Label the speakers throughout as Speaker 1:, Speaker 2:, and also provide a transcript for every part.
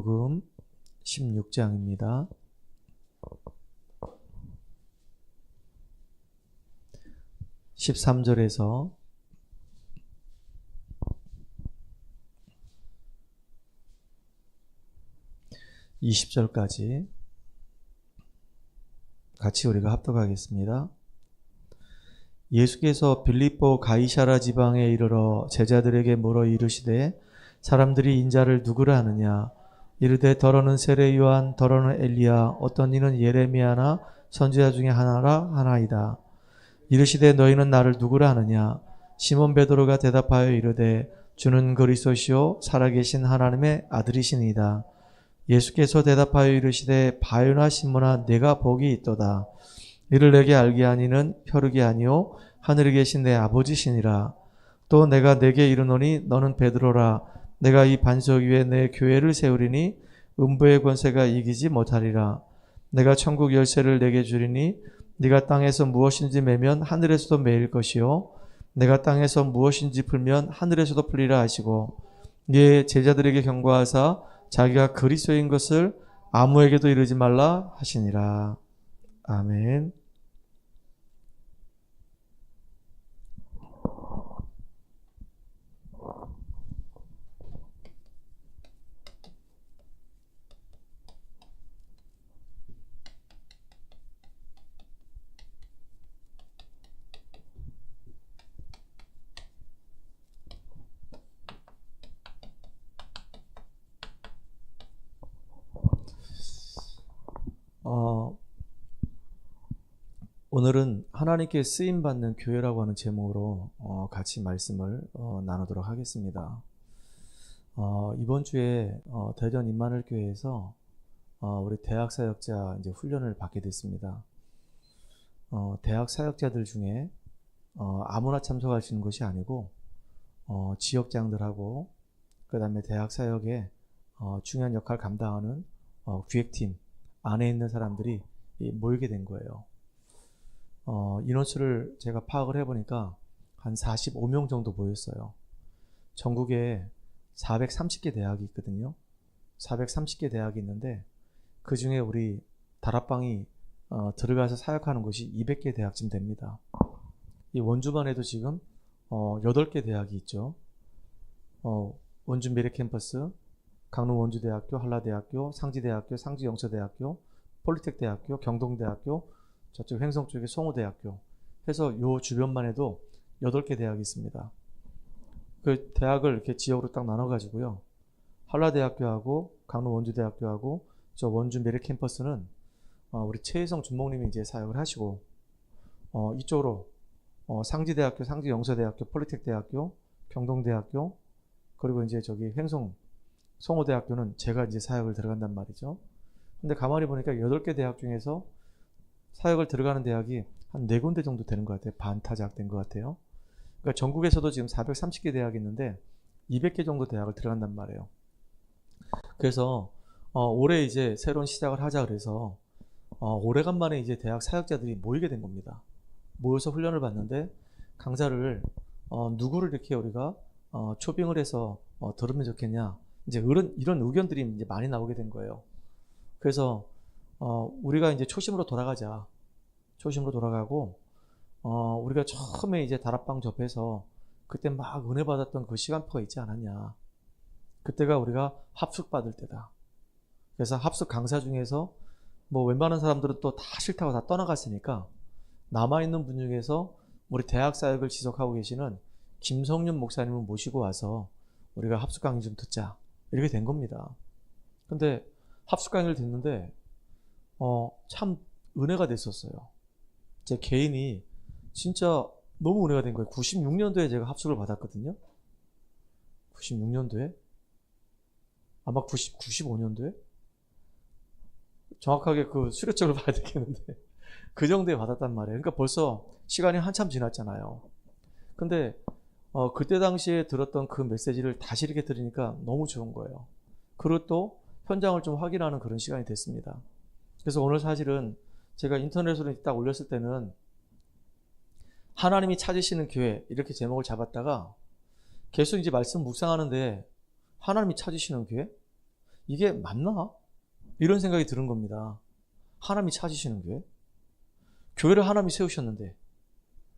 Speaker 1: 마태복음 16장입니다. 13절에서 20절까지 같이 우리가 합독하겠습니다. 예수께서 빌립보 가이사라 지방에 이르러 제자들에게 물어 이르시되 사람들이 인자를 누구라 하느냐? 이르되 더러는 세례 요한, 더러는 엘리야, 어떤 이는 예레미야나 선지자 중에 하나라 하나이다. 이르시되 너희는 나를 누구라 하느냐? 시몬 베드로가 대답하여 이르되 주는 그리스도시요 살아계신 하나님의 아들이시니이다. 예수께서 대답하여 이르시되 바요나 시몬아 내가 복이 있도다. 이를 내게 알게 하니는 혈육이 아니요 하늘에 계신 내 아버지시니라. 또 내가 내게 이르노니 너는 베드로라. 내가 이 반석 위에 내 교회를 세우리니 음부의 권세가 이기지 못하리라. 내가 천국 열쇠를 내게 주리니 네가 땅에서 무엇인지 매면 하늘에서도 매일 것이요 내가 땅에서 무엇인지 풀면 하늘에서도 풀리라 하시고 이에 제자들에게 경고하사 자기가 그리스도인 것을 아무에게도 이르지 말라 하시니라. 아멘. 오늘은 하나님께 쓰임받는 교회라고 하는 제목으로 같이 말씀을 나누도록 하겠습니다. 이번 주에 대전 임마누엘 교회에서 우리 대학 사역자 이제 훈련을 받게 됐습니다. 대학 사역자들 중에 아무나 참석할 수 있는 것이 아니고 지역장들하고 그 다음에 대학 사역에 중요한 역할을 감당하는 기획팀 안에 있는 사람들이 모이게 된 거예요. 인원수를 제가 파악을 해보니까 한 45명 정도 모였어요. 전국에 430개 대학이 있거든요. 430개 대학이 있는데 그 중에 우리 다락방이 들어가서 사역하는 곳이 200개 대학쯤 됩니다. 이 원주만 해도 지금 8개 대학이 있죠. 원주 미래캠퍼스, 강릉 원주대학교, 한라대학교, 상지대학교, 상지영서대학교, 폴리텍대학교, 경동대학교, 저쪽 횡성 쪽에 송호대학교 해서 요 주변만 해도 8개 대학이 있습니다. 그 대학을 이렇게 지역으로 딱 나눠가지고요. 한라대학교하고 강릉 원주대학교하고 저 원주 메리 캠퍼스는 우리 최혜성 준목님이 이제 사역을 하시고 이쪽으로 상지대학교, 상지영서대학교, 폴리텍대학교, 경동대학교 그리고 이제 저기 횡성 송호대학교는 제가 이제 사역을 들어간단 말이죠. 근데 가만히 보니까 8개 대학 중에서 사역을 들어가는 대학이 한 4군데 정도 되는 것 같아요. 반타작 된 것 같아요. 그러니까 전국에서도 지금 430개 대학이 있는데 200개 정도 대학을 들어간단 말이에요. 그래서 올해 이제 새로운 시작을 하자 그래서 오래간만에 이제 대학 사역자들이 모이게 된 겁니다. 모여서 훈련을 받는데 강사를 누구를 이렇게 우리가 초빙을 해서 들으면 좋겠냐 이제 이런 의견들이 이제 많이 나오게 된 거예요. 그래서 우리가 이제 초심으로 돌아가자. 초심으로 돌아가고, 우리가 처음에 이제 다락방 접해서 그때 막 은혜 받았던 그 시간표가 있지 않았냐. 그때가 우리가 합숙 받을 때다. 그래서 합숙 강사 중에서 뭐 웬만한 사람들은 또 다 싫다고 다 떠나갔으니까 남아있는 분 중에서 우리 대학 사역을 지속하고 계시는 김성윤 목사님을 모시고 와서 우리가 합숙 강의 좀 듣자. 이렇게 된 겁니다. 근데 합숙 강의를 듣는데 참 은혜가 됐었어요. 제 개인이 진짜 너무 은혜가 된 거예요. 96년도에 제가 합숙을 받았거든요. 96년도에? 아마 95년도에? 정확하게 그 수료증을 봐야 되겠는데 그 정도에 받았단 말이에요. 그러니까 벌써 시간이 한참 지났잖아요. 근데 그때 당시에 들었던 그 메시지를 다시 이렇게 들으니까 너무 좋은 거예요. 그리고 또 현장을 좀 확인하는 그런 시간이 됐습니다. 그래서 오늘 사실은 제가 인터넷으로 딱 올렸을 때는 하나님이 찾으시는 교회 이렇게 제목을 잡았다가 계속 이제 말씀 묵상하는데 하나님이 찾으시는 교회? 이게 맞나? 이런 생각이 드는 겁니다. 하나님이 찾으시는 교회? 교회를 하나님이 세우셨는데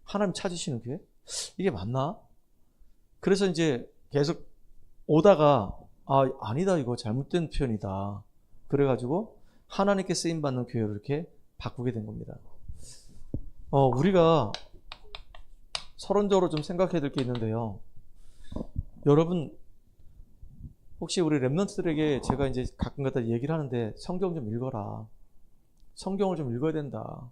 Speaker 1: 하나님 찾으시는 교회? 이게 맞나? 그래서 이제 계속 오다가 아니다, 이거 잘못된 표현이다. 그래가지고 하나님께 쓰임받는 교회로 이렇게 바꾸게 된 겁니다. 우리가 서론적으로 좀 생각해야 될 게 있는데요. 여러분, 혹시 우리 랩런트들에게 제가 이제 가끔가다 얘기를 하는데 성경 좀 읽어라. 성경을 좀 읽어야 된다.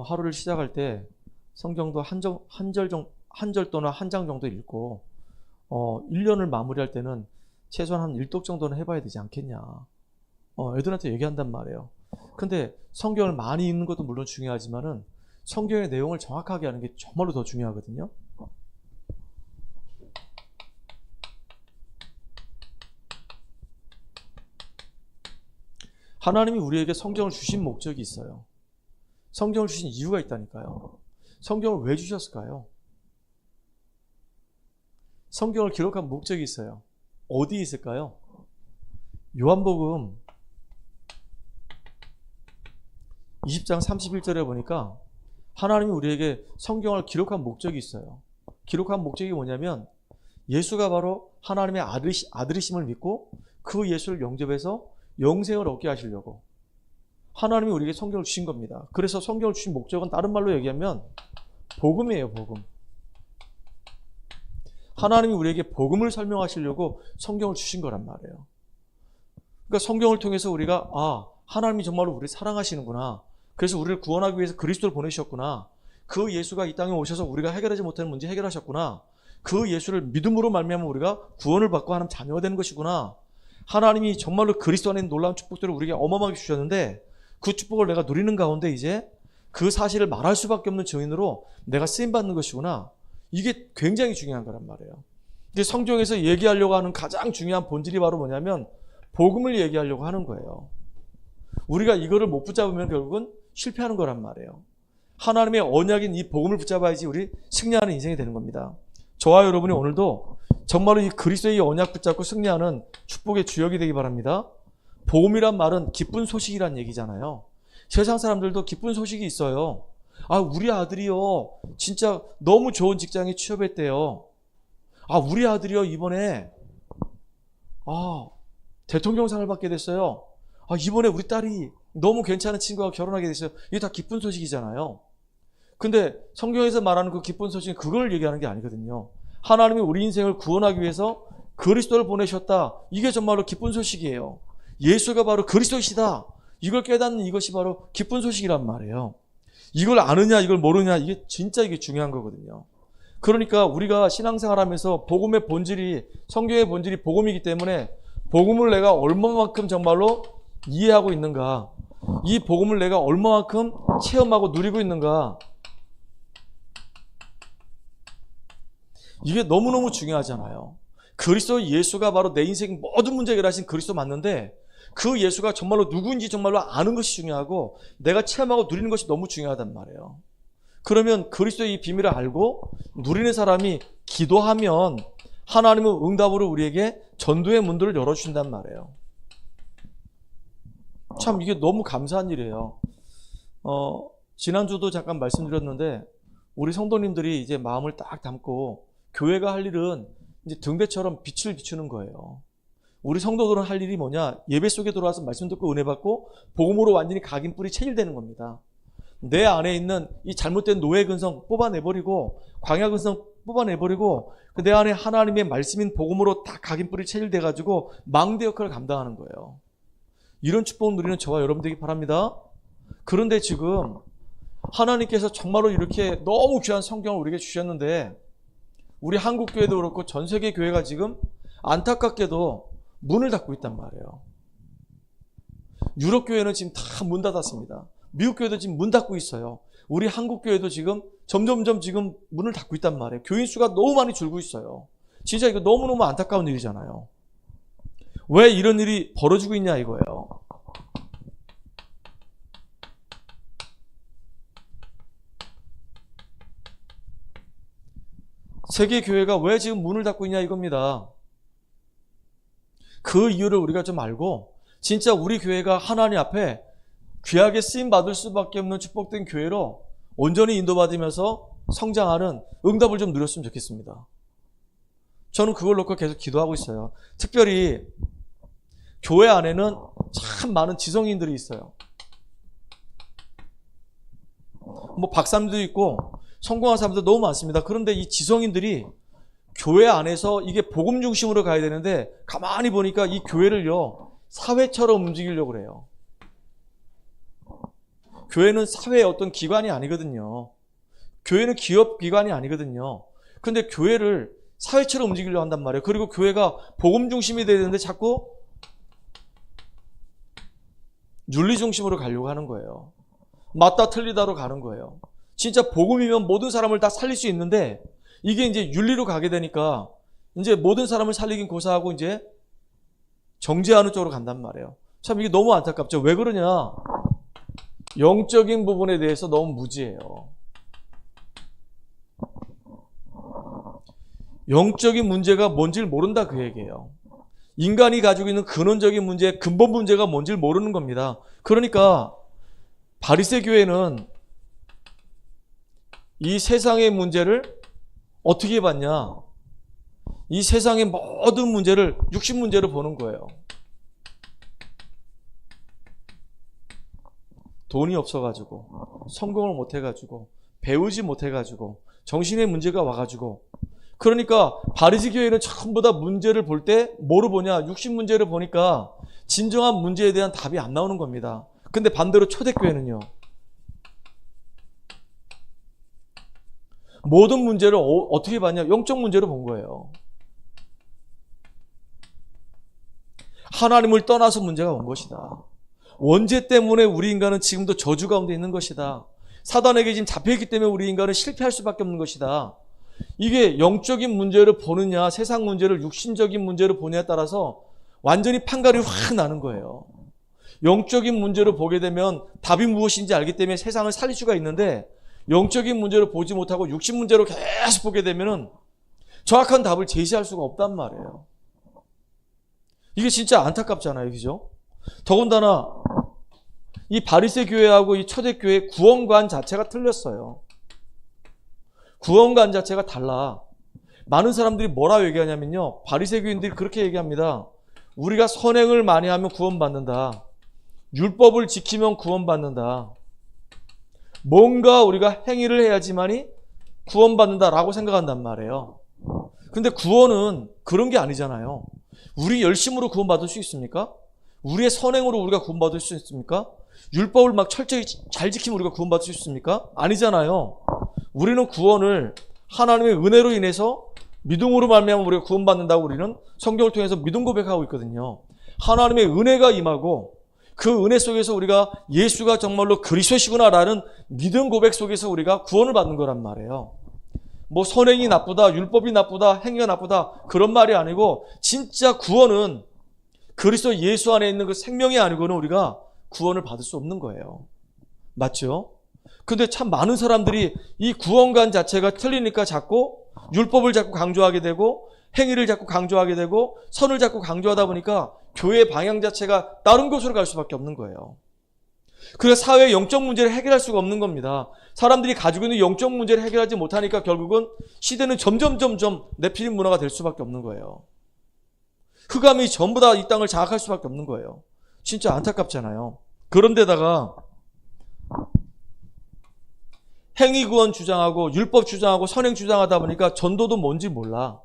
Speaker 1: 하루를 시작할 때 성경도 한 절 또는 한 장 정도 읽고 1년을 마무리할 때는 최소한 한 1독 정도는 해봐야 되지 않겠냐. 애들한테 얘기한단 말이에요. 근데 성경을 많이 읽는 것도 물론 중요하지만은 성경의 내용을 정확하게 하는 게 정말로 더 중요하거든요. 하나님이 우리에게 성경을 주신 목적이 있어요. 성경을 주신 이유가 있다니까요. 성경을 왜 주셨을까요? 성경을 기록한 목적이 있어요. 어디에 있을까요? 요한복음 20장 31절에 보니까 하나님이 우리에게 성경을 기록한 목적이 있어요. 기록한 목적이 뭐냐면 예수가 바로 하나님의 아들이심을 믿고 그 예수를 영접해서 영생을 얻게 하시려고 하나님이 우리에게 성경을 주신 겁니다. 그래서 성경을 주신 목적은 다른 말로 얘기하면 복음이에요. 복음. 하나님이 우리에게 복음을 설명하시려고 성경을 주신 거란 말이에요. 그러니까 성경을 통해서 우리가 하나님이 정말로 우리를 사랑하시는구나. 그래서 우리를 구원하기 위해서 그리스도를 보내셨구나. 그 예수가 이 땅에 오셔서 우리가 해결하지 못하는 문제 해결하셨구나. 그 예수를 믿음으로 말미암아 우리가 구원을 받고 하나님 자녀가 되는 것이구나. 하나님이 정말로 그리스도 안에 놀라운 축복들을 우리에게 어마어마하게 주셨는데 그 축복을 내가 누리는 가운데 이제 그 사실을 말할 수밖에 없는 증인으로 내가 쓰임받는 것이구나. 이게 굉장히 중요한 거란 말이에요. 근데 성경에서 얘기하려고 하는 가장 중요한 본질이 바로 뭐냐면 복음을 얘기하려고 하는 거예요. 우리가 이거를 못 붙잡으면 결국은 실패하는 거란 말이에요. 하나님의 언약인 이 복음을 붙잡아야지 우리 승리하는 인생이 되는 겁니다. 저와 여러분이 오늘도 정말로 이 그리스도의 언약 붙잡고 승리하는 축복의 주역이 되기 바랍니다. 복음이란 말은 기쁜 소식이란 얘기잖아요. 세상 사람들도 기쁜 소식이 있어요. 우리 아들이요 진짜 너무 좋은 직장에 취업했대요. 우리 아들이요 이번에 대통령상을 받게 됐어요. 이번에 우리 딸이 너무 괜찮은 친구와 결혼하게 됐어요. 이게 다 기쁜 소식이잖아요. 근데 성경에서 말하는 그 기쁜 소식은 그걸 얘기하는 게 아니거든요. 하나님이 우리 인생을 구원하기 위해서 그리스도를 보내셨다. 이게 정말로 기쁜 소식이에요. 예수가 바로 그리스도이시다. 이걸 깨닫는 이것이 바로 기쁜 소식이란 말이에요. 이걸 아느냐 이걸 모르냐 이게 진짜 이게 중요한 거거든요. 그러니까 우리가 신앙생활하면서 복음의 본질이 성경의 본질이 복음이기 때문에 복음을 내가 얼마만큼 정말로 이해하고 있는가, 이 복음을 내가 얼마만큼 체험하고 누리고 있는가, 이게 너무너무 중요하잖아요. 그리스도 예수가 바로 내 인생 모든 문제 해결하신 그리스도 맞는데 그 예수가 정말로 누구인지 정말로 아는 것이 중요하고 내가 체험하고 누리는 것이 너무 중요하단 말이에요. 그러면 그리스도의 이 비밀을 알고 누리는 사람이 기도하면 하나님은 응답으로 우리에게 전도의 문들을 열어주신단 말이에요. 참 이게 너무 감사한 일이에요. 지난주도 잠깐 말씀드렸는데 우리 성도님들이 이제 마음을 딱 담고 교회가 할 일은 이제 등대처럼 빛을 비추는 거예요. 우리 성도들은 할 일이 뭐냐? 예배 속에 들어와서 말씀 듣고 은혜 받고 복음으로 완전히 각인뿔이 체질되는 겁니다. 내 안에 있는 이 잘못된 노예 근성 뽑아내버리고 광야 근성 뽑아내버리고 내 안에 하나님의 말씀인 복음으로 딱 각인뿔이 체질돼가지고 망대 역할을 감당하는 거예요. 이런 축복 누리는 저와 여러분 되기 바랍니다. 그런데 지금 하나님께서 정말로 이렇게 너무 귀한 성경을 우리에게 주셨는데 우리 한국 교회도 그렇고 전 세계 교회가 지금 안타깝게도 문을 닫고 있단 말이에요. 유럽 교회는 지금 다 문 닫았습니다. 미국 교회도 지금 문 닫고 있어요. 우리 한국 교회도 지금 점점점 지금 문을 닫고 있단 말이에요. 교인 수가 너무 많이 줄고 있어요. 진짜 이거 너무너무 안타까운 일이잖아요. 왜 이런 일이 벌어지고 있냐 이거예요. 세계 교회가 왜 지금 문을 닫고 있냐 이겁니다. 그 이유를 우리가 좀 알고 진짜 우리 교회가 하나님 앞에 귀하게 쓰임 받을 수밖에 없는 축복된 교회로 온전히 인도받으면서 성장하는 응답을 좀 누렸으면 좋겠습니다. 저는 그걸 놓고 계속 기도하고 있어요. 특별히 교회 안에는 참 많은 지성인들이 있어요. 뭐 박사님도 있고 성공한 사람도 너무 많습니다. 그런데 이 지성인들이 교회 안에서 이게 복음 중심으로 가야 되는데 가만히 보니까 이 교회를요 사회처럼 움직이려고 그래요. 교회는 사회의 어떤 기관이 아니거든요. 교회는 기업 기관이 아니거든요. 근데 교회를 사회처럼 움직이려고 한단 말이에요. 그리고 교회가 복음 중심이 돼야 되는데 자꾸 윤리 중심으로 가려고 하는 거예요. 맞다 틀리다로 가는 거예요. 진짜 복음이면 모든 사람을 다 살릴 수 있는데 이게 이제 윤리로 가게 되니까 이제 모든 사람을 살리긴 고사하고 이제 정죄하는 쪽으로 간단 말이에요. 참 이게 너무 안타깝죠. 왜 그러냐? 영적인 부분에 대해서 너무 무지해요. 영적인 문제가 뭔지를 모른다 그 얘기예요. 인간이 가지고 있는 근원적인 문제, 근본 문제가 뭔지를 모르는 겁니다. 그러니까 바리새 교회는 이 세상의 문제를 어떻게 봤냐? 이 세상의 모든 문제를 육신 문제로 보는 거예요. 돈이 없어가지고 성공을 못해가지고 배우지 못해가지고 정신의 문제가 와가지고 그러니까 바리새 교회는 전부 다 문제를 볼 때 뭐를 보냐? 육신 문제를 보니까 진정한 문제에 대한 답이 안 나오는 겁니다. 근데 반대로 초대교회는요. 모든 문제를 어떻게 봤냐? 영적 문제로 본 거예요. 하나님을 떠나서 문제가 온 것이다. 원죄 때문에 우리 인간은 지금도 저주 가운데 있는 것이다. 사단에게 지금 잡혀있기 때문에 우리 인간은 실패할 수밖에 없는 것이다. 이게 영적인 문제를 보느냐 세상 문제를 육신적인 문제를 보느냐에 따라서 완전히 판가름이 확 나는 거예요. 영적인 문제를 보게 되면 답이 무엇인지 알기 때문에 세상을 살릴 수가 있는데 영적인 문제를 보지 못하고 육신 문제로 계속 보게 되면 정확한 답을 제시할 수가 없단 말이에요. 이게 진짜 안타깝잖아요. 그죠? 더군다나 이 바리새 교회하고 이 초대교회 구원관 자체가 틀렸어요. 구원관 자체가 달라. 많은 사람들이 뭐라고 얘기하냐면요. 바리새 교인들이 그렇게 얘기합니다. 우리가 선행을 많이 하면 구원받는다. 율법을 지키면 구원받는다. 뭔가 우리가 행위를 해야지만이 구원받는다라고 생각한단 말이에요. 근데 구원은 그런 게 아니잖아요. 우리 열심으로 구원받을 수 있습니까? 우리의 선행으로 우리가 구원받을 수 있습니까? 율법을 막 철저히 잘 지키면 우리가 구원받을 수 있습니까? 아니잖아요. 우리는 구원을 하나님의 은혜로 인해서 믿음으로 말미암아 우리가 구원받는다고 우리는 성경을 통해서 믿음 고백하고 있거든요. 하나님의 은혜가 임하고 그 은혜 속에서 우리가 예수가 정말로 그리스도시구나라는 믿음 고백 속에서 우리가 구원을 받는 거란 말이에요. 뭐 선행이 나쁘다, 율법이 나쁘다, 행위가 나쁘다 그런 말이 아니고 진짜 구원은 그리스도 예수 안에 있는 그 생명이 아니고는 우리가 구원을 받을 수 없는 거예요. 맞죠? 근데 참 많은 사람들이 이 구원관 자체가 틀리니까 자꾸 율법을 자꾸 강조하게 되고 행위를 자꾸 강조하게 되고 선을 자꾸 강조하다 보니까 교회의 방향 자체가 다른 곳으로 갈 수밖에 없는 거예요. 그래서 사회의 영적 문제를 해결할 수가 없는 겁니다. 사람들이 가지고 있는 영적 문제를 해결하지 못하니까 결국은 시대는 점점 네필림 문화가 될 수밖에 없는 거예요. 흑암이 전부 다 이 땅을 장악할 수밖에 없는 거예요. 진짜 안타깝잖아요. 그런데다가 행위구원 주장하고 율법 주장하고 선행 주장하다 보니까 전도도 뭔지 몰라.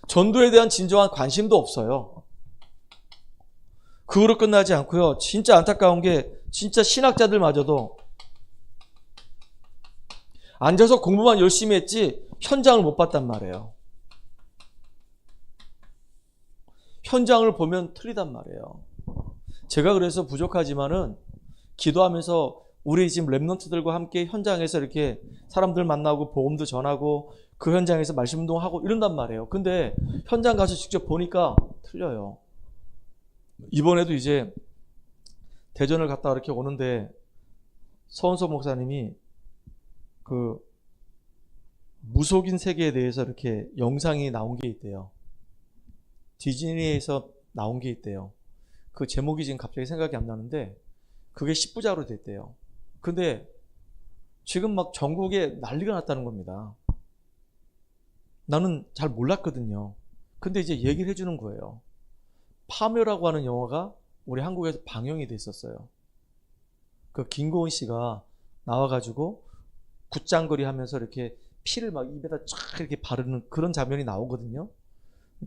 Speaker 1: 전도에 대한 진정한 관심도 없어요. 그거로 끝나지 않고요. 진짜 안타까운 게 진짜 신학자들마저도 앉아서 공부만 열심히 했지 현장을 못 봤단 말이에요. 현장을 보면 틀리단 말이에요. 제가 그래서 부족하지만은 기도하면서 우리 지금 랩런트들과 함께 현장에서 이렇게 사람들 만나고 복음도 전하고 그 현장에서 말씀 운동하고 이런단 말이에요. 근데 현장 가서 직접 보니까 틀려요. 이번에도 이제 대전을 갔다 이렇게 오는데 서원석 목사님이 그 무속인 세계에 대해서 이렇게 영상이 나온 게 있대요. 디즈니에서 나온 게 있대요. 그 제목이 지금 갑자기 생각이 안 나는데 그게 10부작으로 됐대요. 근데 지금 막 전국에 난리가 났다는 겁니다. 나는 잘 몰랐거든요. 근데 이제 얘기를 해주는 거예요. 파묘라고 하는 영화가 우리 한국에서 방영이 됐었어요. 그 김고은 씨가 나와가지고 굿장거리 하면서 이렇게 피를 막 입에다 쫙 이렇게 바르는 그런 장면이 나오거든요.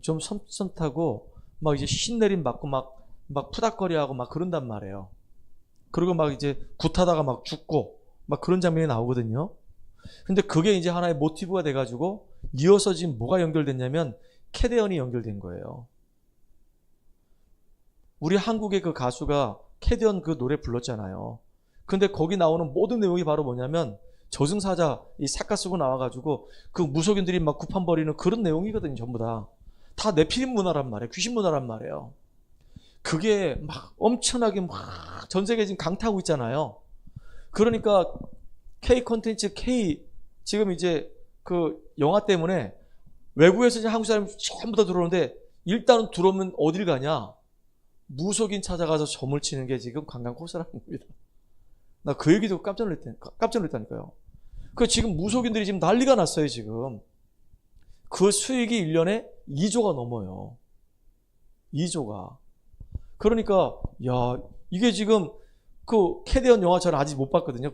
Speaker 1: 좀 섬찟하고 막 이제 신내림 맞고 막 푸닥거리하고 막 그런단 말이에요. 그리고 막 이제 굿하다가 막 죽고 막 그런 장면이 나오거든요. 근데 그게 이제 하나의 모티브가 돼가지고 이어서 지금 뭐가 연결됐냐면 캐대언이 연결된 거예요. 우리 한국의 그 가수가 캐대언 그 노래 불렀잖아요. 근데 거기 나오는 모든 내용이 바로 뭐냐면 저승사자 이 삭가 쓰고 나와가지고 그 무속인들이 막 구판 벌이는 그런 내용이거든요. 전부 다 네피림 문화란 말이에요. 귀신 문화란 말이에요. 그게 막 엄청나게 막 전 세계에 지금 강타하고 있잖아요. 그러니까 K 콘텐츠 K 지금 이제 그 영화 때문에 외국에서 이제 한국 사람이 전부 다 들어오는데 일단은 들어오면 어딜 가냐? 무속인 찾아가서 점을 치는 게 지금 관광 코스라는 겁니다. 나 그 얘기 듣고 깜짝 놀랐다니까요. 그 지금 무속인들이 지금 난리가 났어요, 지금. 그 수익이 1년에 2조가 넘어요. 2조가. 그러니까, 야, 이게 지금 그 캐대언 영화 저는 아직 못 봤거든요.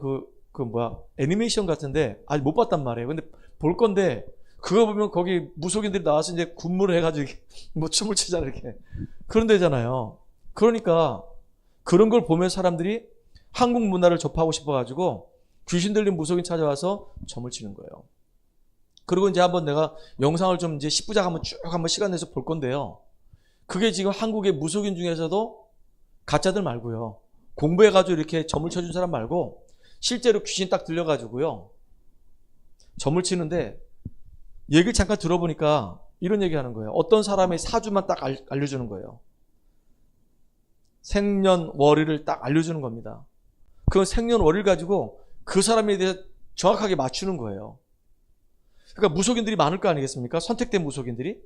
Speaker 1: 애니메이션 같은데 아직 못 봤단 말이에요. 근데 볼 건데, 그거 보면 거기 무속인들이 나와서 이제 군무를 해가지고 뭐 춤을 추잖아요, 이렇게. 그런 데잖아요. 그러니까 그런 걸 보면 사람들이 한국 문화를 접하고 싶어가지고 귀신 들린 무속인 찾아와서 점을 치는 거예요. 그리고 이제 한번 내가 영상을 좀 이제 10부작 한번 시간 내서 볼 건데요. 그게 지금 한국의 무속인 중에서도 가짜들 말고요. 공부해가지고 이렇게 점을 쳐준 사람 말고 실제로 귀신 딱 들려가지고요. 점을 치는데 얘기를 잠깐 들어보니까 이런 얘기 하는 거예요. 어떤 사람의 사주만 딱 알려주는 거예요. 생년월일을 딱 알려주는 겁니다. 그 생년월일 가지고 그 사람에 대해 정확하게 맞추는 거예요. 그러니까 무속인들이 많을 거 아니겠습니까? 선택된 무속인들이.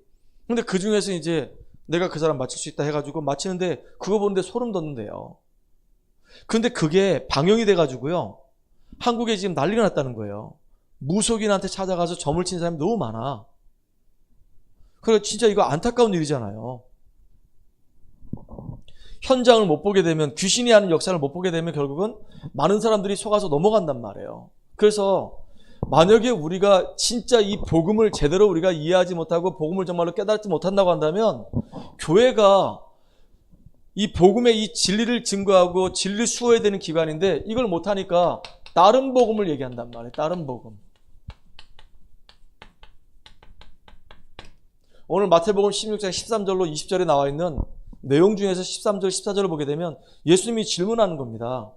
Speaker 1: 근데 그 중에서 이제 내가 그 사람 맞출 수 있다 해가지고 맞히는데 그거 보는데 소름 돋는데요. 근데 그게 방영이 돼가지고요. 한국에 지금 난리가 났다는 거예요. 무속인한테 찾아가서 점을 친 사람이 너무 많아. 그래서 진짜 이거 안타까운 일이잖아요. 현장을 못 보게 되면 귀신이 하는 역사를 못 보게 되면 결국은 많은 사람들이 속아서 넘어간단 말이에요. 그래서 만약에 우리가 진짜 이 복음을 제대로 우리가 이해하지 못하고 복음을 정말로 깨닫지 못한다고 한다면 교회가 이 복음의 이 진리를 증거하고 진리를 수호해야 되는 기관인데 이걸 못하니까 다른 복음을 얘기한단 말이에요. 다른 복음. 오늘 마태복음 16장 13절로 20절에 나와 있는 내용 중에서 13절, 14절을 보게 되면 예수님이 질문하는 겁니다.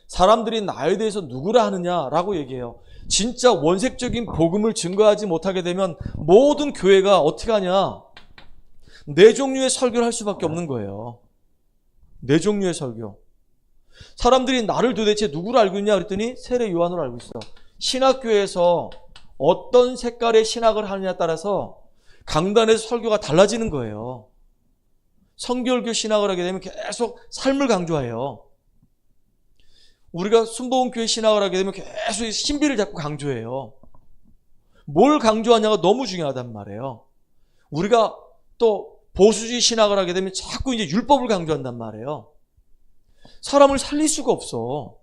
Speaker 1: 사람들이 나에 대해서 누구라 하느냐라고 얘기해요. 진짜 원색적인 복음을 증거하지 못하게 되면 모든 교회가 어떻게 하냐? 네 종류의 설교를 할 수밖에 없는 거예요. 네 종류의 설교. 사람들이 나를 도대체 누구로 알고 있냐 그랬더니 세례 요한으로 알고 있어. 신학교에서 어떤 색깔의 신학을 하느냐에 따라서 강단에서 설교가 달라지는 거예요. 성결교 신학을 하게 되면 계속 삶을 강조해요. 우리가 순복음교회 신학을 하게 되면 계속 신비를 자꾸 강조해요. 뭘 강조하냐가 너무 중요하단 말이에요. 우리가 또 보수주의 신학을 하게 되면 자꾸 이제 율법을 강조한단 말이에요. 사람을 살릴 수가 없어.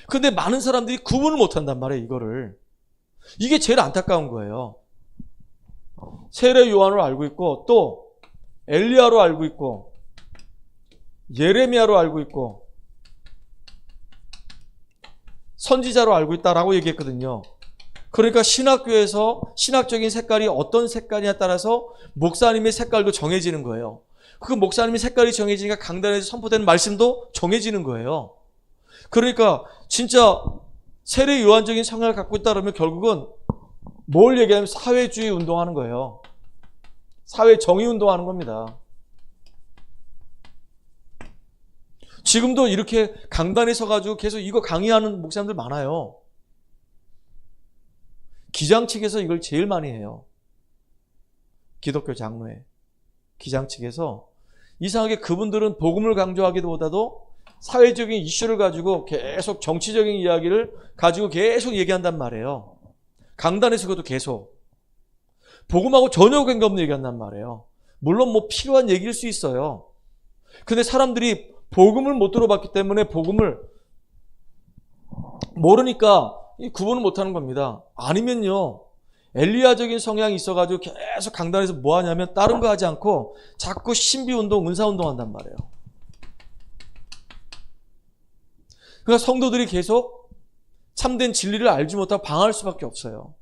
Speaker 1: 근데 많은 사람들이 구분을 못한단 말이에요, 이거를. 이게 제일 안타까운 거예요. 세례 요한으로 알고 있고 또 엘리야로 알고 있고 예레미야로 알고 있고 선지자로 알고 있다라고 얘기했거든요. 그러니까 신학교에서 신학적인 색깔이 어떤 색깔이냐에 따라서 목사님의 색깔도 정해지는 거예요. 그 목사님의 색깔이 정해지니까 강단에서 선포되는 말씀도 정해지는 거예요. 그러니까 진짜 세례 요한적인 성향을 갖고 있다 그러면 결국은 뭘 얘기하면 사회주의 운동하는 거예요. 사회 정의 운동하는 겁니다. 지금도 이렇게 강단에 서가지고 계속 이거 강의하는 목사님들 많아요. 기장 측에서 이걸 제일 많이 해요. 기독교 장로회, 기장 측에서 이상하게 그분들은 복음을 강조하기보다도 사회적인 이슈를 가지고 계속 정치적인 이야기를 가지고 계속 얘기한단 말이에요. 강단에서 그것도 계속. 복음하고 전혀 관계없는 얘기한단 말이에요. 물론 뭐 필요한 얘기일 수 있어요. 근데 사람들이 복음을 못 들어봤기 때문에 복음을 모르니까 구분을 못하는 겁니다. 아니면요, 엘리야적인 성향이 있어가지고 계속 강단에서 뭐 하냐면 다른 거 하지 않고 자꾸 신비운동, 은사운동 한단 말이에요. 그러니까 성도들이 계속 참된 진리를 알지 못하고 방황할 수밖에 없어요.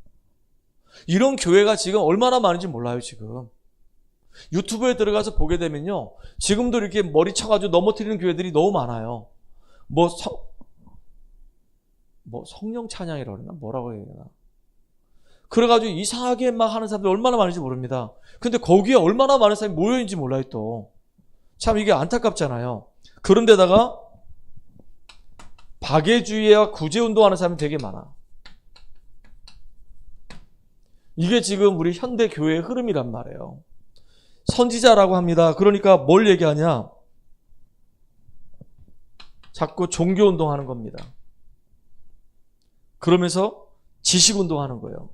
Speaker 1: 이런 교회가 지금 얼마나 많은지 몰라요, 지금. 유튜브에 들어가서 보게 되면요, 지금도 이렇게 머리 쳐가지고 넘어뜨리는 교회들이 너무 많아요. 뭐 성령 찬양이라고 그러나? 뭐라고 해야 되나? 그래가지고 이상하게 막 하는 사람들이 얼마나 많은지 모릅니다. 근데 거기에 얼마나 많은 사람이 모여있는지 몰라요, 또. 참 이게 안타깝잖아요. 그런데다가 박애주의와 구제운동하는 사람이 되게 많아. 이게 지금 우리 현대 교회의 흐름이란 말이에요. 선지자라고 합니다. 그러니까 뭘 얘기하냐? 자꾸 종교운동하는 겁니다. 그러면서 지식운동하는 거예요.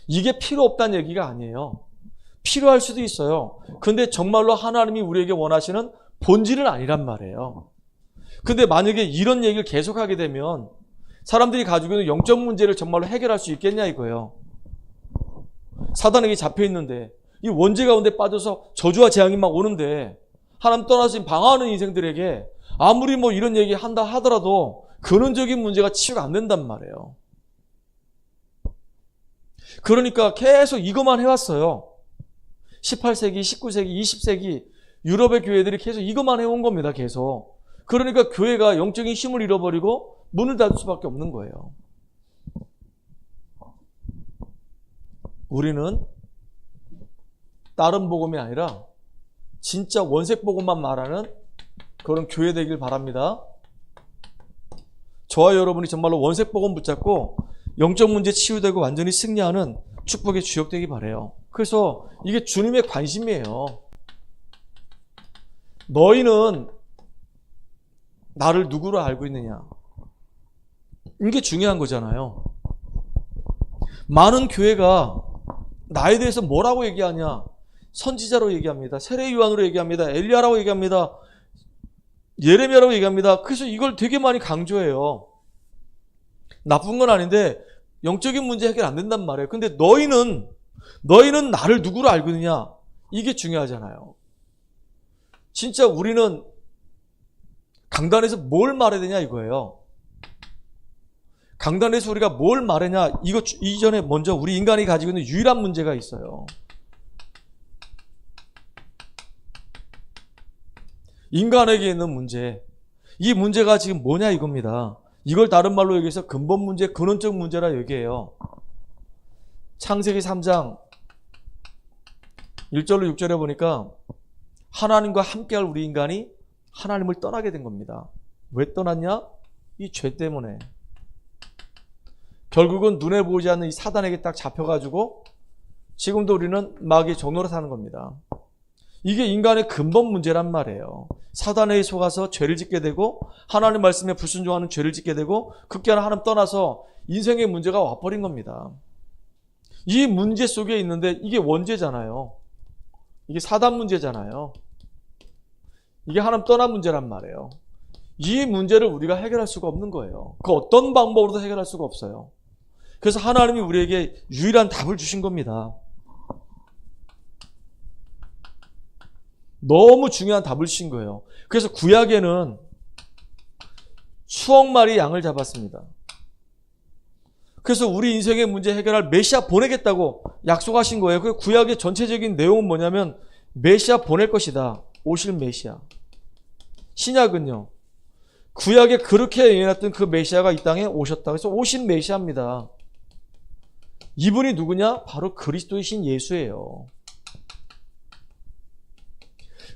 Speaker 1: 이게 필요 없다는 얘기가 아니에요. 필요할 수도 있어요. 근데 정말로 하나님이 우리에게 원하시는 본질은 아니란 말이에요. 근데 만약에 이런 얘기를 계속하게 되면 사람들이 가지고 있는 영적 문제를 정말로 해결할 수 있겠냐 이거예요. 사단에게 잡혀있는데 이 원죄 가운데 빠져서 저주와 재앙이 막 오는데 하나님 떠나서 방황하는 인생들에게 아무리 뭐 이런 얘기 한다 하더라도 근원적인 문제가 치유가 안 된단 말이에요. 그러니까 계속 이것만 해왔어요. 18세기, 19세기, 20세기 유럽의 교회들이 계속 이것만 해온 겁니다. 계속. 그러니까 교회가 영적인 힘을 잃어버리고 문을 닫을 수밖에 없는 거예요. 우리는 다른 복음이 아니라 진짜 원색 복음만 말하는 그런 교회 되길 바랍니다. 저와 여러분이 정말로 원색 복음 붙잡고 영적 문제 치유되고 완전히 승리하는 축복의 주역 되기 바라요. 그래서 이게 주님의 관심이에요. 너희는 나를 누구로 알고 있느냐? 이게 중요한 거잖아요. 많은 교회가 나에 대해서 뭐라고 얘기하냐? 선지자로 얘기합니다. 세례 요한으로 얘기합니다. 엘리야라고 얘기합니다. 예레미야라고 얘기합니다. 그래서 이걸 되게 많이 강조해요. 나쁜 건 아닌데 영적인 문제 해결 안 된단 말이에요. 근데 너희는 나를 누구로 알고 있느냐? 이게 중요하잖아요. 진짜 우리는 강단에서 뭘 말해야 되냐 이거예요. 강단에서 우리가 뭘 말하냐, 이거 이전에 먼저 우리 인간이 가지고 있는 유일한 문제가 있어요. 인간에게 있는 문제. 이 문제가 지금 뭐냐 이겁니다. 이걸 다른 말로 얘기해서 근본 문제, 근원적 문제라 얘기해요. 창세기 3장 1절로 6절에 보니까 하나님과 함께할 우리 인간이 하나님을 떠나게 된 겁니다. 왜 떠났냐? 이 죄 때문에. 결국은 눈에 보이지 않는 이 사단에게 딱 잡혀가지고 지금도 우리는 마귀의 종로로 사는 겁니다. 이게 인간의 근본 문제란 말이에요. 사단에 속아서 죄를 짓게 되고 하나님 말씀에 불순종하는 죄를 짓게 되고 극기하는 하나님 떠나서 인생의 문제가 와버린 겁니다. 이 문제 속에 있는데 이게 원죄잖아요. 이게 사단 문제잖아요. 이게 하나님 떠난 문제란 말이에요. 이 문제를 우리가 해결할 수가 없는 거예요. 그 어떤 방법으로도 해결할 수가 없어요. 그래서 하나님이 우리에게 유일한 답을 주신 겁니다. 너무 중요한 답을 주신 거예요. 그래서 구약에는 수억 마리 양을 잡았습니다. 그래서 우리 인생의 문제 해결할 메시아 보내겠다고 약속하신 거예요. 그 구약의 전체적인 내용은 뭐냐면 메시아 보낼 것이다. 오실 메시아. 신약은요, 구약에 그렇게 예언했던 그 메시아가 이 땅에 오셨다. 그래서 오신 메시아입니다. 이분이 누구냐? 바로 그리스도이신 예수예요.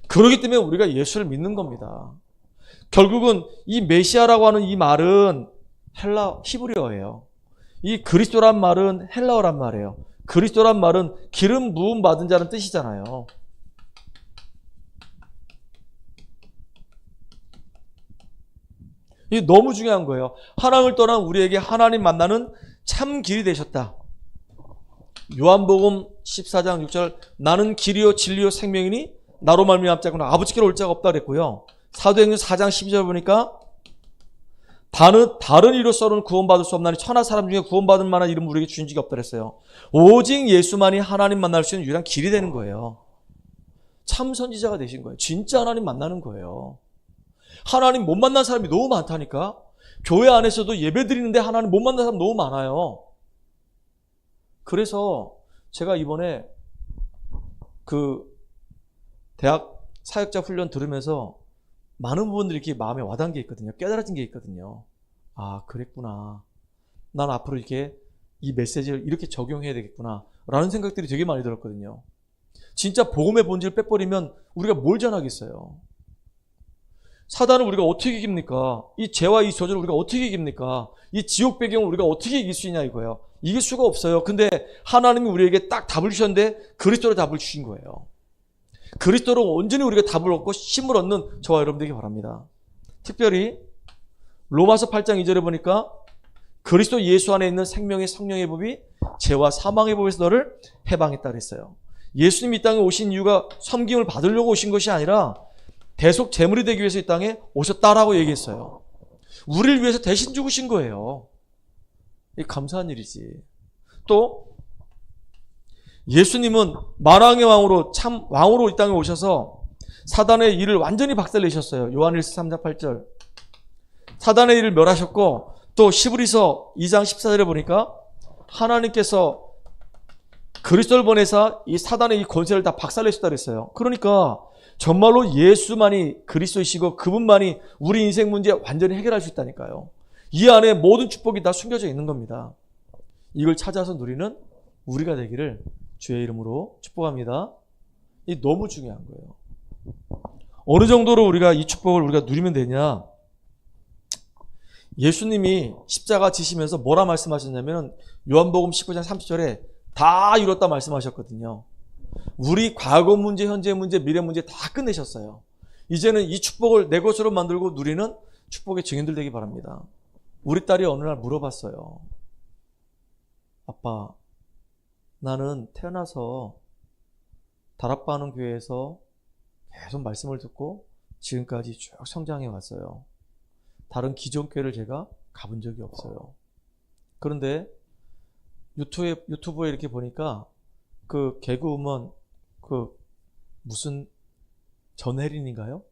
Speaker 1: 그렇기 때문에 우리가 예수를 믿는 겁니다. 결국은 이 메시아라고 하는 이 말은 히브리어예요. 이 그리스도란 말은 헬라어란 말이에요. 그리스도란 말은 기름 부음 받은 자는 뜻이잖아요. 이게 너무 중요한 거예요. 하나님을 떠난 우리에게 하나님 만나는 참 길이 되셨다. 요한복음 14장 6절 나는 길이요 진리요 생명이니 나로 말미암지 않고는 아버지께로 올 자가 없다 그랬고요. 사도행전 4장 12절 보니까 다른 이로서는 구원받을 수 없나니 천하 사람 중에 구원받을 만한 이름을 우리에게 주신 적이 없다 그랬어요. 오직 예수만이 하나님 만날 수 있는 유일한 길이 되는 거예요. 참 선지자가 되신 거예요. 진짜 하나님 만나는 거예요. 하나님 못 만난 사람이 너무 많다니까. 교회 안에서도 예배 드리는데 하나님 못 만난 사람 너무 많아요. 그래서 제가 이번에 그 대학 사역자 훈련 들으면서 많은 부분들이 이렇게 마음에 와닿은 게 있거든요. 깨달아진 게 있거든요. 아, 그랬구나. 난 앞으로 이렇게 이 메시지를 이렇게 적용해야 되겠구나. 라는 생각들이 되게 많이 들었거든요. 진짜 복음의 본질을 빼버리면 우리가 뭘 전하겠어요? 사단을 우리가 어떻게 이깁니까? 이 죄와 이 저주를 우리가 어떻게 이깁니까? 이 지옥 배경을 우리가 어떻게 이길 수 있냐 이거예요. 이길 수가 없어요. 근데 하나님이 우리에게 딱 답을 주셨는데 그리스도로 답을 주신 거예요. 그리스도로 온전히 우리가 답을 얻고 힘을 얻는 저와 여러분들에게 바랍니다. 특별히 로마서 8장 2절에 보니까 그리스도 예수 안에 있는 생명의 성령의 법이 죄와 사망의 법에서 너를 해방했다 그랬어요. 예수님이 이 땅에 오신 이유가 섬김을 받으려고 오신 것이 아니라 대속 제물이 되기 위해서 이 땅에 오셨다라고 얘기했어요. 우리를 위해서 대신 죽으신 거예요. 이게 감사한 일이지. 또 예수님은 만왕의 왕으로 참 왕으로 이 땅에 오셔서 사단의 일을 완전히 박살내셨어요. 요한일서 3장 8절. 사단의 일을 멸하셨고 또 시브리서 2장 14절에 보니까 하나님께서 그리스도를 보내사 이 사단의 이 권세를 다 박살내셨다 그랬어요. 그러니까 정말로 예수만이 그리스도이시고 그분만이 우리 인생 문제 완전히 해결할 수 있다니까요. 이 안에 모든 축복이 다 숨겨져 있는 겁니다. 이걸 찾아서 누리는 우리가 되기를 주의 이름으로 축복합니다. 이게 너무 중요한 거예요. 어느 정도로 우리가 이 축복을 우리가 누리면 되냐? 예수님이 십자가 지시면서 뭐라 말씀하셨냐면 요한복음 19장 30절에 다 이뤘다 말씀하셨거든요. 우리 과거 문제, 현재 문제, 미래 문제 다 끝내셨어요. 이제는 이 축복을 내 것으로 만들고 누리는 축복의 증인들 되기 바랍니다. 우리 딸이 어느 날 물어봤어요. 아빠, 나는 태어나서 다락방 하는 교회에서 계속 말씀을 듣고 지금까지 쭉 성장해 왔어요. 다른 기존 교회를 제가 가본 적이 없어요. 그런데 유튜브에 이렇게 보니까 그 개그우먼 그 무슨 전혜린인가요?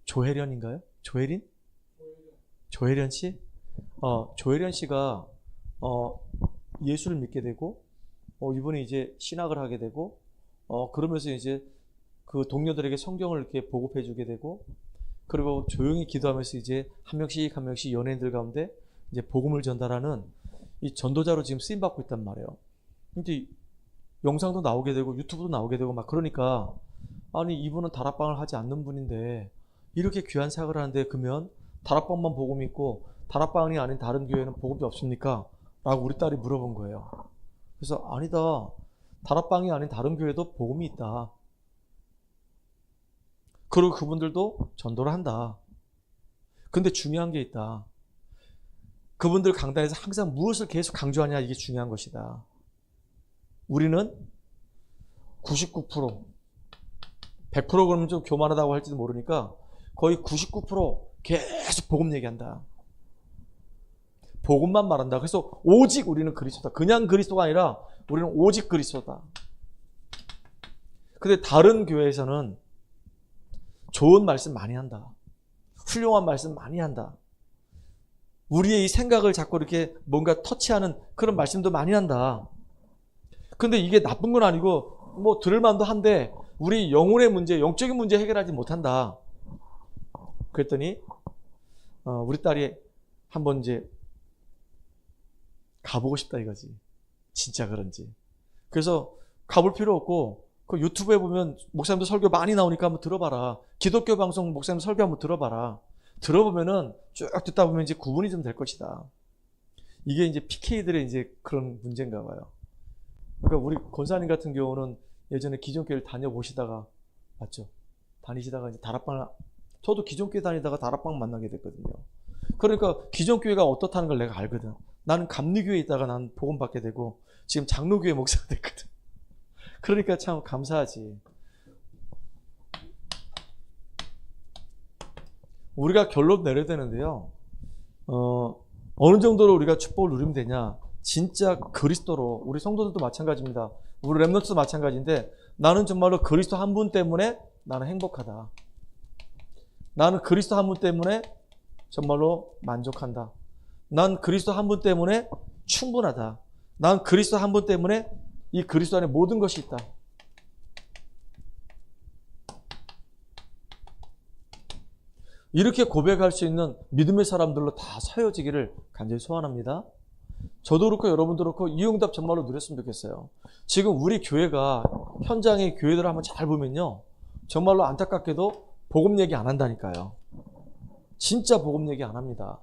Speaker 1: 조혜련인가요? 조혜린? 조혜련 씨? 조혜련 씨가 예수를 믿게 되고 이번에 이제 신학을 하게 되고 그러면서 이제 그 동료들에게 성경을 이렇게 보급해 주게 되고 그리고 조용히 기도하면서 이제 한 명씩 한 명씩 연예인들 가운데 이제 복음을 전달하는 이 전도자로 지금 쓰임 받고 있단 말이에요. 근데 영상도 나오게 되고 유튜브도 나오게 되고 막 그러니까 아니 이분은 다락방을 하지 않는 분인데 이렇게 귀한 사역을 하는데 그러면 다락방만 복음이 있고 다락방이 아닌 다른 교회는 복음이 없습니까? 라고 우리 딸이 물어본 거예요. 그래서 아니다. 다락방이 아닌 다른 교회도 복음이 있다. 그리고 그분들도 전도를 한다. 근데 중요한 게 있다. 그분들 강단에서 항상 무엇을 계속 강조하냐 이게 중요한 것이다. 우리는 99% 100% 그러면 좀 교만하다고 할지도 모르니까 거의 99% 계속 복음 얘기한다. 복음만 말한다. 그래서 오직 우리는 그리스도다. 그냥 그리스도가 아니라 우리는 오직 그리스도다. 근데 다른 교회에서는 좋은 말씀 많이 한다. 훌륭한 말씀 많이 한다. 우리의 이 생각을 자꾸 이렇게 뭔가 터치하는 그런 말씀도 많이 한다. 근데 이게 나쁜 건 아니고 뭐 들을 만도 한데 우리 영혼의 문제, 영적인 문제 해결하지 못한다. 그랬더니 우리 딸이 한번 이제 가보고 싶다 이거지. 진짜 그런지. 그래서 가볼 필요 없고 그 유튜브에 보면 목사님들 설교 많이 나오니까 한번 들어봐라. 기독교 방송 목사님 설교 한번 들어봐라. 들어보면은 쭉 듣다 보면 이제 구분이 좀 될 것이다. 이게 이제 PK들의 이제 그런 문제인가 봐요. 그러니까 우리 권사님 같은 경우는 예전에 기존교회를 다녀보시다가, 맞죠? 다니시다가 이제 다락방을, 저도 기존교회 다니다가 다락방 만나게 됐거든요. 그러니까 기존교회가 어떻다는 걸 내가 알거든. 나는 감리교회에 있다가 난 복음 받게 되고 지금 장로교회 목사가 됐거든. 그러니까 참 감사하지. 우리가 결론 내려야 되는데요. 어느 정도로 우리가 축복을 누리면 되냐? 진짜 그리스도로, 우리 성도들도 마찬가지입니다. 우리 렘넌트도 마찬가지인데, 나는 정말로 그리스도 한 분 때문에 나는 행복하다. 나는 그리스도 한 분 때문에 정말로 만족한다. 난 그리스도 한 분 때문에 충분하다. 난 그리스도 한 분 때문에 이 그리스도 안에 모든 것이 있다. 이렇게 고백할 수 있는 믿음의 사람들로 다 서여지기를 간절히 소원합니다. 저도 그렇고 여러분도 그렇고 이 응답 정말로 누렸으면 좋겠어요. 지금 우리 교회가 현장의 교회들을 한번 잘 보면요, 정말로 안타깝게도 복음 얘기 안 한다니까요. 진짜 복음 얘기 안 합니다.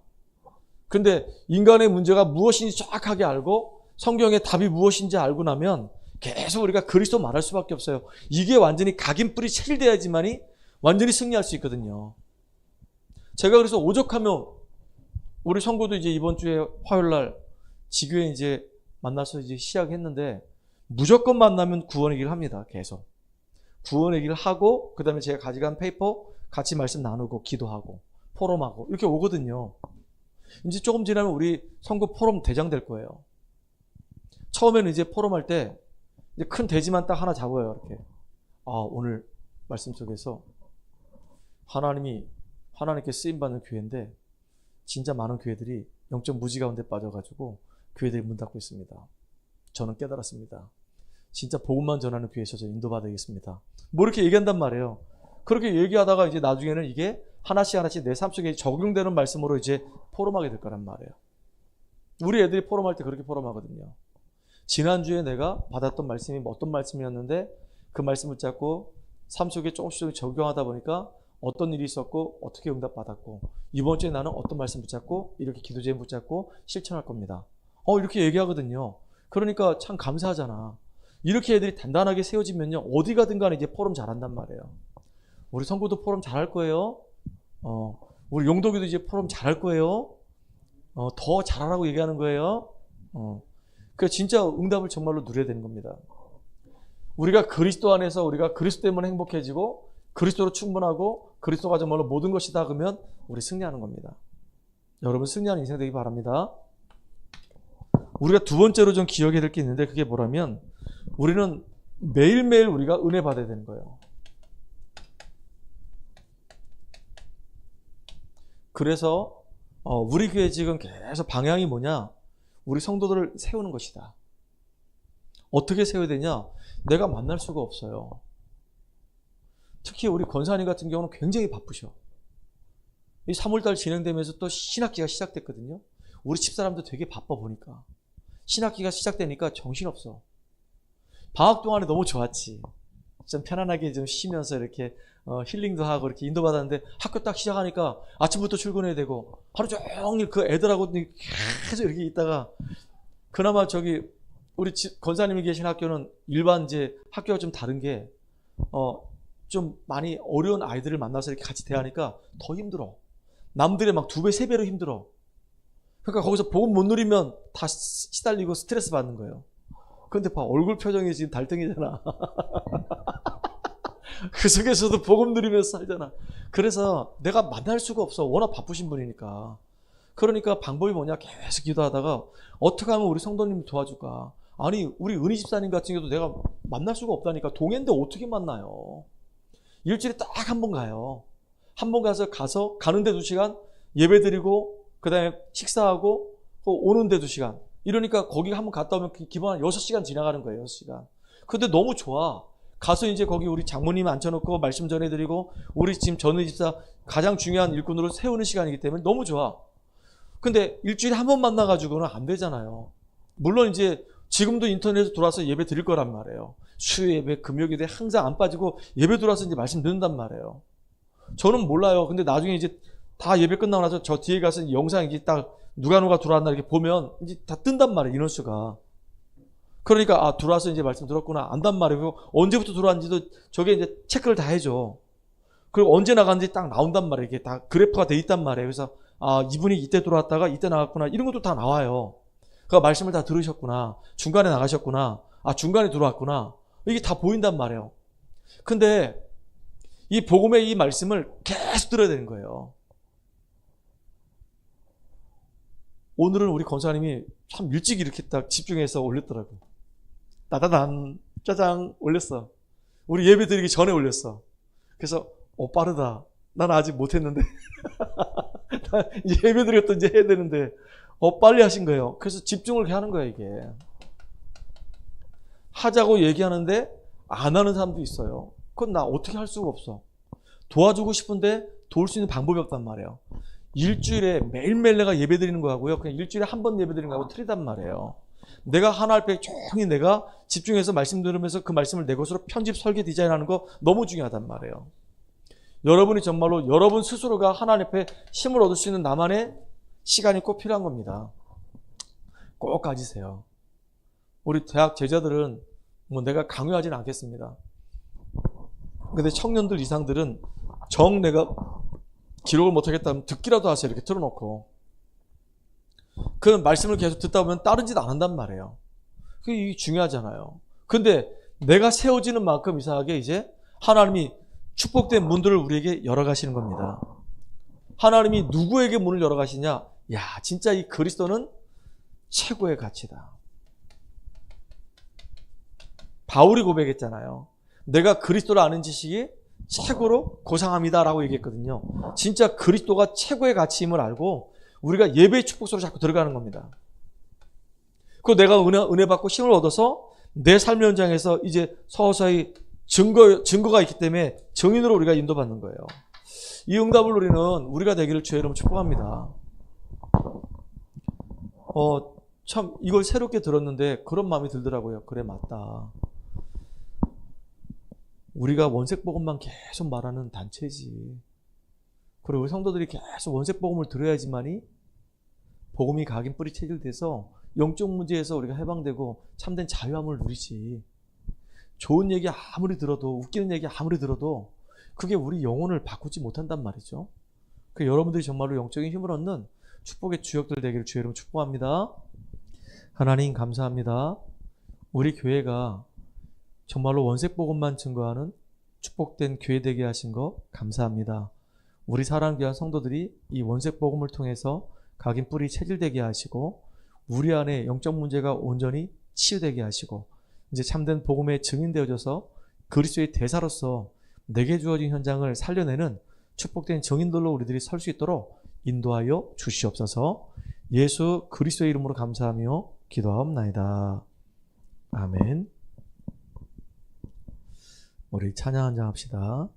Speaker 1: 근데 인간의 문제가 무엇인지 정확하게 알고 성경의 답이 무엇인지 알고 나면 계속 우리가 그리스도 말할 수밖에 없어요. 이게 완전히 각인뿔이 체질돼야지만이 완전히 승리할 수 있거든요. 제가 그래서 오죽하면 우리 성도도 이제 이번 주에 화요일 날 지교회 이제 만나서 이제 시작했는데, 무조건 만나면 구원 얘기를 합니다. 계속 구원 얘기를 하고, 그 다음에 제가 가져간 페이퍼 같이 말씀 나누고 기도하고 포럼하고 이렇게 오거든요. 이제 조금 지나면 우리 성도 포럼 대장 될 거예요. 처음에는 이제 포럼할 때 이제 큰 대지만 딱 하나 잡아요. 이렇게, 오늘 말씀 속에서 하나님께 쓰임받는 교회인데 진짜 많은 교회들이 영적 무지 가운데 빠져가지고 교회들이 문 닫고 있습니다. 저는 깨달았습니다. 진짜 복음만 전하는 교회에서 저 인도받아야겠습니다. 뭐 이렇게 얘기한단 말이에요. 그렇게 얘기하다가 이제 나중에는 이게 하나씩 내 삶 속에 적용되는 말씀으로 이제 포럼하게 될 거란 말이에요. 우리 애들이 포럼할 때 그렇게 포럼하거든요. 지난주에 내가 받았던 말씀이 어떤 말씀이었는데 그 말씀을 잡고 삶 속에 조금씩 적용하다 보니까 어떤 일이 있었고 어떻게 응답받았고, 이번 주에 나는 어떤 말씀 붙잡고 이렇게 기도 제목 붙잡고 실천할 겁니다. 이렇게 얘기하거든요. 그러니까 참 감사하잖아. 이렇게 애들이 단단하게 세워지면요, 어디 가든 간에 이제 포럼 잘한단 말이에요. 우리 성구도 포럼 잘할 거예요. 우리 용도기도 이제 포럼 잘할 거예요. 더 잘하라고 얘기하는 거예요. 그 진짜 응답을 정말로 누려야 되는 겁니다. 우리가 그리스도 안에서 우리가 그리스도 때문에 행복해지고 그리스도로 충분하고 그리스도가 정말로 모든 것이다, 그러면 우리 승리하는 겁니다. 여러분 승리하는 인생 되기 바랍니다. 우리가 두 번째로 좀 기억해야 될 게 있는데, 그게 뭐라면 우리는 매일매일 우리가 은혜 받아야 되는 거예요. 그래서 우리 교회 지금 계속 방향이 뭐냐? 우리 성도들을 세우는 것이다. 어떻게 세워야 되냐? 내가 만날 수가 없어요. 특히 우리 권사님 같은 경우는 굉장히 바쁘셔. 이 3월달 진행되면서 또 신학기가 시작됐거든요. 우리 집사람도 되게 바빠 보니까. 신학기가 시작되니까 정신없어. 방학 동안에 너무 좋았지. 좀 편안하게 좀 쉬면서 이렇게 힐링도 하고 이렇게 인도받았는데, 학교 딱 시작하니까 아침부터 출근해야 되고 하루 종일 그 애들하고 계속 이렇게 있다가, 그나마 우리 권사님이 계신 학교는 일반 이제 학교가 좀 다른 게 좀 많이 어려운 아이들을 만나서 이렇게 같이 대하니까 더 힘들어. 남들의 막 2배, 3배로 힘들어. 그러니까 거기서 복음 못 누리면 다 시달리고 스트레스 받는 거예요. 그런데 봐, 얼굴 표정이 지금 달덩이잖아. 그 속에서도 복음 누리면서 살잖아. 그래서 내가 만날 수가 없어. 워낙 바쁘신 분이니까. 그러니까 방법이 뭐냐, 계속 기도하다가 어떻게 하면 우리 성도님 도와줄까. 아니, 우리 은희 집사님 같은 경우도 내가 만날 수가 없다니까. 동해인데 어떻게 만나요? 일주일에 딱 한 번 가요. 한 번 가서 가는데 2시간 예배 드리고, 그 다음에 식사하고 오는데 2시간. 이러니까 거기 한 번 갔다 오면 기본 한 6시간 지나가는 거예요. 6시간. 근데 너무 좋아. 가서 이제 거기 우리 장모님 앉혀놓고 말씀 전해드리고, 우리 지금 전은 집사 가장 중요한 일꾼으로 세우는 시간이기 때문에 너무 좋아. 근데 일주일에 한 번 만나가지고는 안 되잖아요. 물론 이제 지금도 인터넷에 들어와서 예배 드릴 거란 말이에요. 수요 예배, 금요 예배 항상 안 빠지고 예배 들어와서 이제 말씀 듣는단 말이에요. 저는 몰라요. 근데 나중에 이제 다 예배 끝나고 나서 저 뒤에 가서 영상 이게 딱 누가 들어왔나 이렇게 보면 이제 다 뜬단 말이에요, 인원수가. 그러니까 아, 들어와서 이제 말씀 들었구나 안단 말이고, 언제부터 들어왔는지도 저게 이제 체크를 다 해줘. 그리고 언제 나갔는지 딱 나온단 말이에요. 이게 다 그래프가 돼 있단 말이에요. 그래서 아, 이분이 이때 들어왔다가 이때 나갔구나, 이런 것도 다 나와요. 그 말씀을 다 들으셨구나, 중간에 나가셨구나, 아, 중간에 들어왔구나, 이게 다 보인단 말이에요. 근데 이 복음의 이 말씀을 계속 들어야 되는 거예요. 오늘은 우리 권사님이 참 일찍 이렇게 딱 집중해서 올렸더라고. 따다단 짜장 올렸어. 우리 예배 드리기 전에 올렸어. 그래서 빠르다. 난 아직 못했는데 이제 예배 드렸던 이제 해야 되는데 빨리 하신 거예요. 그래서 집중을 이렇게 하는 거야. 이게 하자고 얘기하는데 안 하는 사람도 있어요. 그건 나 어떻게 할 수가 없어. 도와주고 싶은데 도울 수 있는 방법이 없단 말이에요. 일주일에 매일매일 내가 예배 드리는 거하고요, 그냥 일주일에 한 번 예배 드리는 거하고 틀리단 말이에요. 내가 하나 앞에 조용히 내가 집중해서 말씀 들으면서 그 말씀을 내 것으로 편집, 설계, 디자인하는 거 너무 중요하단 말이에요. 여러분이 정말로 여러분 스스로가 하나님 앞에 힘을 얻을 수 있는 나만의 시간이 꼭 필요한 겁니다. 꼭 가지세요. 우리 대학 제자들은 뭐 내가 강요하지는 않겠습니다. 근데 청년들 이상들은 내가 기록을 못하겠다면 듣기라도 하세요. 이렇게 틀어놓고. 그 말씀을 계속 듣다 보면 다른 짓 안 한단 말이에요. 그게 중요하잖아요. 근데 내가 세워지는 만큼 이상하게 이제 하나님이 축복된 문들을 우리에게 열어가시는 겁니다. 하나님이 누구에게 문을 열어가시냐? 야, 진짜 이 그리스도는 최고의 가치다. 바울이 고백했잖아요. 내가 그리스도를 아는 지식이 최고로 고상합니다라고 얘기했거든요. 진짜 그리스도가 최고의 가치임을 알고 우리가 예배의 축복 속으로 자꾸 들어가는 겁니다. 그리고 내가 은혜 받고 힘을 얻어서 내 삶의 현장에서 이제 서서히 증거가 있기 때문에 증인으로 우리가 인도받는 거예요. 이 응답을 누리는 우리가 되기를 주의 이름으로 축복합니다. 참 이걸 새롭게 들었는데 그런 마음이 들더라고요. 그래, 맞다. 우리가 원색복음만 계속 말하는 단체지. 그리고 우리 성도들이 계속 원색복음을 들어야지만이 복음이 각인 뿌리 체질돼서 영적 문제에서 우리가 해방되고 참된 자유함을 누리지. 좋은 얘기 아무리 들어도, 웃기는 얘기 아무리 들어도 그게 우리 영혼을 바꾸지 못한단 말이죠. 그 여러분들이 정말로 영적인 힘을 얻는 축복의 주역들 되기를 주의 이름으로 축복합니다. 하나님 감사합니다. 우리 교회가 정말로 원색복음만 증거하는 축복된 교회 되게 하신 거 감사합니다. 우리 사랑하는 귀한 성도들이 이 원색복음을 통해서 각인 뿌리 체질되게 하시고 우리 안에 영적 문제가 온전히 치유되게 하시고 이제 참된 복음의 증인되어져서 그리스도의 대사로서 내게 주어진 현장을 살려내는 축복된 증인들로 우리들이 설 수 있도록 인도하여 주시옵소서. 예수 그리스도의 이름으로 감사하며 기도하옵나이다. 아멘. 우리 찬양 한장 합시다.